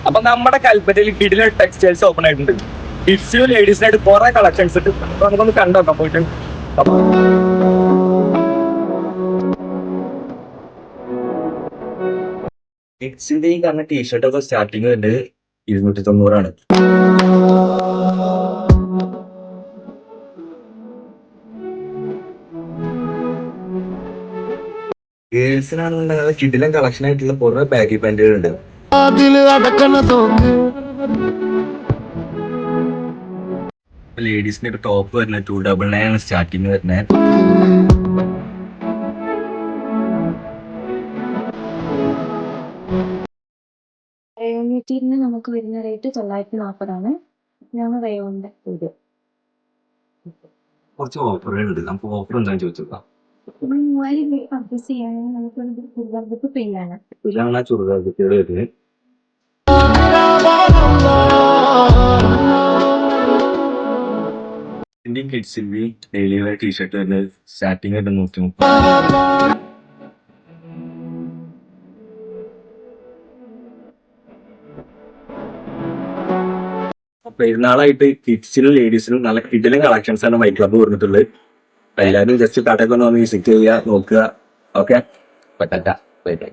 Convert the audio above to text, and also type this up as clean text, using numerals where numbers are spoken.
അപ്പൊ നമ്മുടെ കൽപ്പറ്റയിൽ കിഡിലെ ടെക്സ്റ്റൈൽസ് ഓപ്പൺ ആയിട്ടുണ്ട്. കിഡ്സിനും ലേഡീസിനായിട്ട് കുറെ കളക്ഷൻസ് ഉണ്ട്. അപ്പൊ നമുക്കൊന്ന് കണ്ടോക്കാം പോയിട്ട്. കിഡ്സിന്റെ ഈ പറഞ്ഞ ടീഷർട്ട് ഒക്കെ സ്റ്റാർട്ടിങ് ഉണ്ട് 290. ഗേൾസിനാണെന്നുണ്ടെങ്കിൽ കിഡിലും കളക്ഷൻ ആയിട്ടുള്ള കുറെ ബാഗി പാന്റുകൾ ഉണ്ട്. ലേഡീസിന്റെ ടോപ്പ് വരുന്നത് 299 ആണ് സ്റ്റാർട്ടിങ് വരുന്നത്. റയോൺ മെറ്റീരിയലിന് നമുക്ക് വരുന്ന റേറ്റ് 940 ഇതാണ് റയോണിന്റെ ഇത്. കുറച്ച് ഓഫറുകൾ ഉണ്ട്. നമുക്ക് ഓഫർ എന്താണെന്ന് ചോദിച്ചോക്കാം. 3000 പർച്ചേസ് ചെയ്യാണെങ്കിൽ നമുക്കൊരു ചുരിദാർ ബുക്ക് ഫ്രീ ആണ്. ഇതാണ് ആ ചുരിദാർ കുട്ടിയുടെ വരുന്നത്. ഇന്ത്യൻ കിഡ്സിൽ ഡെയിലി വെയർ ടീഷർട്ട് വരുന്നത് സ്റ്റാർട്ടിങ് ആയിട്ട് 130. പെരുന്നാളായിട്ട് കിഡ്സിനും ലേഡീസിനും നല്ല കിഡിലും കളക്ഷൻസ് ആണ് മൈ ക്ലബ്ബ് പറഞ്ഞിട്ടുള്ളത്. എല്ലാവരും ജസ്റ്റ് കടയൊക്കെ ഒന്ന് വിസിറ്റ് ചെയ്യുക, നോക്കുക. ഓക്കെ, പറ്റ ബൈ ബൈ.